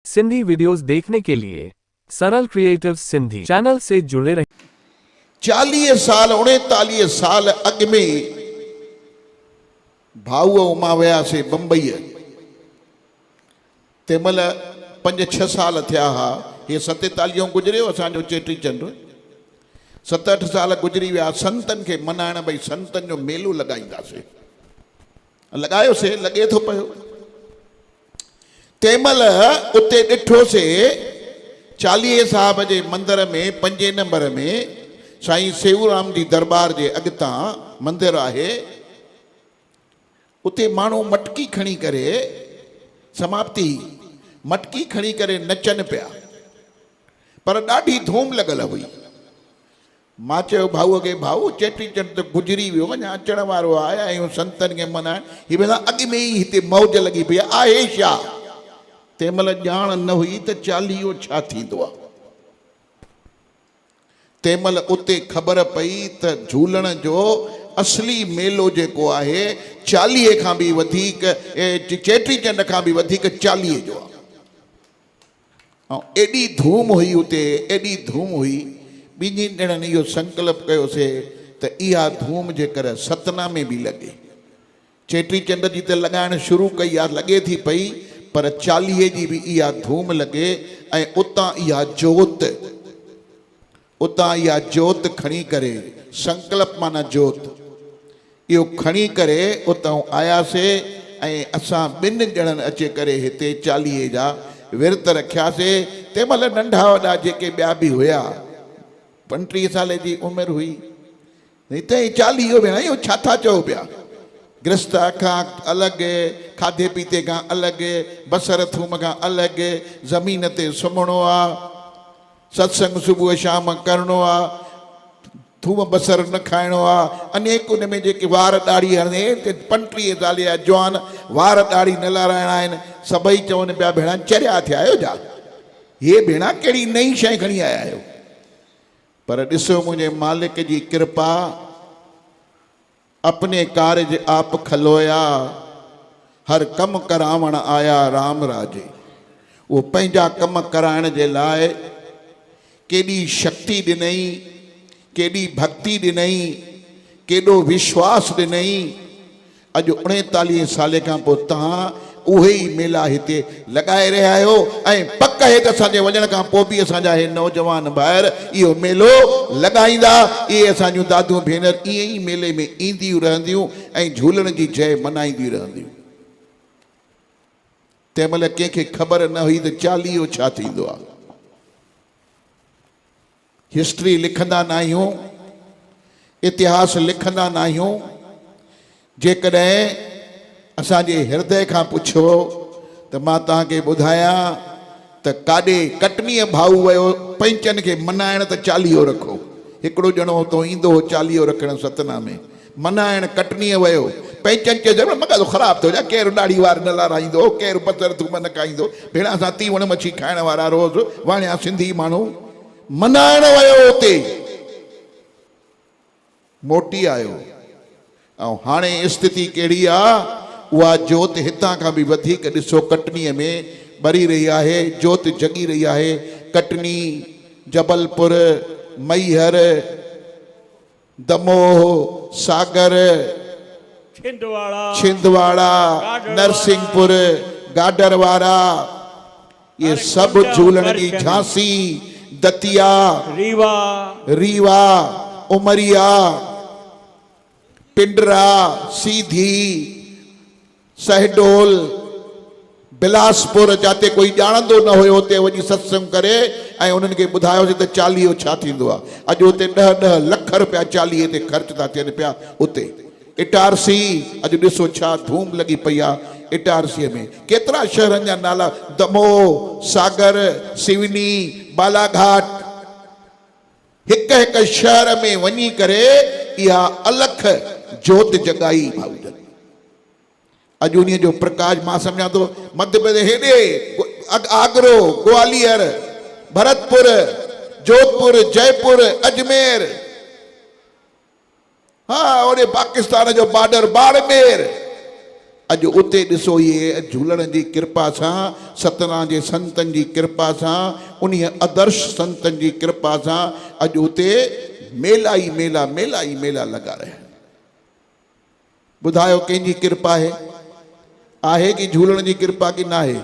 Sindhi videos देखने के लिए सरल क्रिएटिव्स सिंधी चैनल से जुड़े रहें। 40 साल 39 साल अॻु में भाऊ मां वियासीं बम्बई। तंहिंमहिल 5-6 साल थिया हा। हे 47 गुज़रियो असांजो चेटी चंड। 7-8 साल गुज़री विया। संतनि खे मनाइण, भई संतनि जो मेलो लॻाईंदासीं। लॻायोसीं, लॻे थो पियो। तंहिंमहिल उते ॾिठोसीं 40 साहिब जे मंदर में 5 नंबर में साईं सेऊराम जी दरबार जे अॻितां मंदिर आहे। उते माण्हू मटकी खणी करे, समाप्ति मटकी खणी करे नचनि पिया, पर ॾाढी धूम लॻल हुई। मां चयो भाऊअ खे, भाऊ चेटी चंड त गुज़री वियो, अञा अचण वारो आहे, आया आहियूं संतनि खे मनाइण। हीअ भला अॻु में ई हिते मौज लॻी पई आहे छा? तंहिंमहिल ॼाण न हुई त 40 छा थींदो आहे। तंहिंमहिल उते ख़बर पई त झूलण जो असली मेलो जेको आहे 40 खां बि वधीक, चेटी चंड खां बि वधीक 40 जो आहे। ऐं एॾी धूम हुई उते, एॾी धूम हुई। ॿिन्ही ॼणनि इहो संकल्प कयोसीं त इहा धूम जेकर सतना में बि लॻे। चेटी चंड जी त लॻाइण शुरू कई आहे, लॻे थी पई, पर 40 जी बि इहा धूम लॻे। ऐं उतां इहा जोत खणी करे, संकल्प माना जोत, इहो खणी करे उतां आयासीं। ऐं असां 2 ॼणनि अची करे हिते 40 जा विर्त रखियासीं। तंहिंमहिल नंढा वॾा जेके ॿिया बि हुया, 35 साल जी उमिरि हुई। हिते 40 भेण, इहो छा था चओ पिया? गृहस्थ खां अलॻि, खाधे पीते खां अलॻि, बसर थूम खां अलॻि, ज़मीन ते सुम्हणो आहे, सत्संग सुबुह शाम करिणो आहे, थूम बसर न खाइणो आहे। अनेक उन में जेके वार ॾाढ़ी हणंदे 35 साल जा जवान वार ॾाढ़ी न लाराइणा आहिनि। सभई चवनि पिया, भेण चरिया थिया आहियो छा? हे भेण कहिड़ी नई शइ खणी आया आहियो? पर ॾिसो मुंहिंजे मालिक जी कृपा, अपने कारज आप खलोया, हर कम करावण आया राम राजे। वो पंहिंजा कम कराइण जे लाइ केॾी शक्ति ॾिनई, केॾी भक्ति ॾिनई, केॾो विश्वास ॾिनई। अॼु 39 साल खां पोइ तव्हां उहे ई मेला हिते लॻाए रहिया आहियो। ऐं पक आहे त असांजे वञण खां पोइ बि असांजा हे नौजवान ॿाहिरि इहो मेलो लॻाईंदा। इहे असांजूं दादियूं भेनर ईअं ई मेले में ईंदियूं रहंदियूं ऐं झूलण जी जय मनाईंदियूं रहंदियूं। तंहिंमहिल कंहिंखे ख़बर न हुई त 40 छा थींदो आहे। हिस्ट्री लिखंदा न आहियूं, इतिहास लिखंदा न आहियूं। जेकॾहिं असांजे हृदय खां पुछो त मां तव्हांखे ॿुधायां त काॾे कटनीअ भाऊ वियो पंचनि खे मनाइण, त 40 रखो। हिकिड़ो ॼणो हुतो ईंदो हो 40 रखण सतना में, मनाइण कटनीअ वियो। पंचनि खे चयो मग़ज़ ख़राबु थियो, केरु ॾाढ़ी वार न लाराईंदो, केरु बसर थूम न खाईंदो। भेण असां तीवण मच्छी खाइण वारा रोज़ वाणिया सिंधी माण्हू। मनाइण वियो उते, मोटी आयो। ऐं हाणे स्थिति कहिड़ी आहे? उहा जोत हितां खां बि वधीक ॾिसो कटनीअ में ॿरी रही आहे, जोत जगी रही आहे। कटनी, जबलपुर, मैहर, दमोह, सागर, छिंदवाड़ा, नरसिंहपुर, गाडरवारा, ये सब झूलण जी झांसी, दतिया, रीवा, उमरिया, पिंडरा, सीधी, सहडोल, बिलासपुर, जाते कोई ॼाणंदो न हुयो उते वञी सत्संग करे ऐं उन्हनि खे ॿुधायोसीं त 40 छा थींदो आहे। अॼु उते 10-10 लख रुपया 40 ते ख़र्च था थियनि पिया। उते इटारसी, अॼु ॾिसो छा धूम लॻी पई आहे इटारसीअ में। केतिरा शहरनि जा नाला, दमोह, सागर, सिवनी, बालाघाट, हिक शहर में वञी करे इहा अलख जोत जगाई भाऊ। अॼु उन जो प्रकाश मां सम्झां थो मध्य प्रदेश हेॾे आगरो, ग्वालियर, भरतपुर, जोधपुर, जयपुर, अजमेर, हाँ, ओॾे पाकिस्तान जो बॉर्डर बाड़मेर, अॼु उते ॾिसो इहे झूलण जी कृपा सां सतना जे संतनि जी कृपा सां उन आदर्श संतनि जी कृपा सां अॼु उते मेला ई मेला मेला ई मेला लॻा रहिया आहिनि। ॿुधायो कंहिंजी कृपा आहे कि झूलण जी कृपा की न आहे?